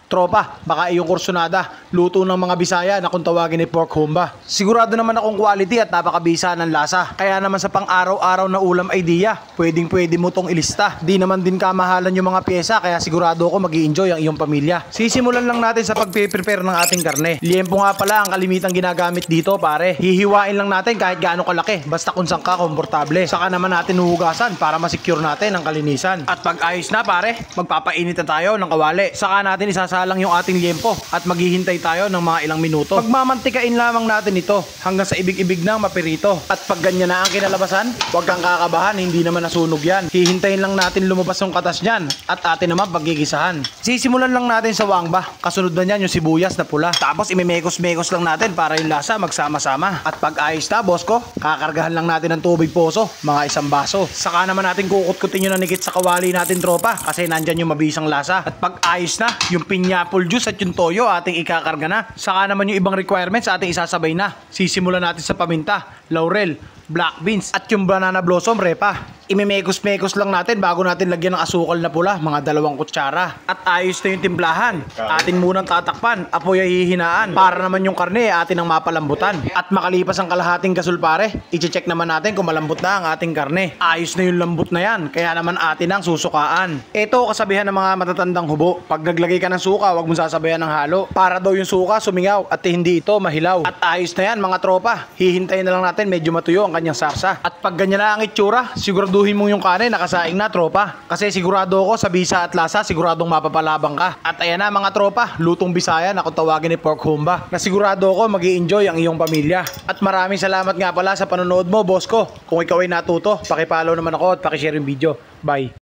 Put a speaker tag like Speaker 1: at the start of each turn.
Speaker 1: Tropa, baka iyong kursunada, luto ng mga Bisaya na kung tawagin ni pork humba. Sigurado naman akong quality at napakabisa ng lasa. Kaya naman sa pang-araw-araw na ulam idea, pwede mo tong ilista. Di naman din kamahalan yung mga pyesa, kaya sigurado ako mag-i-enjoy ang iyong pamilya. Sisimulan lang natin sa pag-prepare ng ating karne. Liempo nga pala ang kalimitang ginagamit dito, pare. Hihiwain lang natin kahit gaano kalaki, basta kung saan ka komportable. Saka naman natin huhugasan para masecure natin ang kalinisan. At pag ayos na, pare, magpapainit na tayo ng kawali. Saka natin isasalang yung ating liempo at maghihintay tayo ng mga ilang minuto. Pagmamantikain lamang natin ito hanggang sa ibig-ibig nang mapirito. At pag ganyan na ang kinalabasan, huwag kang kakabahan, hindi naman nasunog yan. Hihintayin lang natin lumabas yung katas niyan at atin naman paggigisahan. Sisimulan lang natin sa wangba. Kasunod na niyan yung sibuyas na pula. Tapos imemekos-mekos lang natin para yung lasa magsama-sama. At pag ayos na, boss ko, kakargahan lang natin ng tubig poso, mga 1 baso. Saka naman natin kukut-kutin yung nanikit sa kawali natin, tropa, kasi nandyan yung mabisang lasa. At pag ayos na, yung pineapple juice at yung toyo ating ikakarga na. Saka naman yung ibang requirements ating isasabay na. Sisimulan natin sa paminta, laurel, black beans at yung banana blossom repa. Imemekos-mekos lang natin bago natin lagyan ng asukal na pula, mga 2 kutsara. At ayos na yung timplahan. Atin munang tatakpan, apoy ay hihinaan para naman yung karne atin ang mapalambutan. At makalipas ang kalahating gasol, pare, i-check naman natin kung malambot na ang ating karne. Ayos na yung lambot na yan, kaya naman atin ang susukaan. Ito kasabihan ng mga matatandang hubo, pag naglagay ka ng suka, wag mong sasabayan ng halo para daw yung suka sumingaw at hindi ito mahilaw. At ayos na yan, mga tropa. Hihintayin na lang natin medyo matuyo ang kanyang sarsa. At pag ganyan na ang itsura, siguraduhin mo yung kanin nakasaing na, tropa. Kasi sigurado ako sa bisa at lasa, siguradong mapapalabang ka. At ayan na mga tropa, lutong Bisaya na kung tawagin ni pork humba, na sigurado ako mag-i-enjoy ang iyong pamilya. At maraming salamat nga pala sa panonood mo, boss ko. Kung ikaw ay natuto, paki-follow naman ako at paki-share yung video. Bye!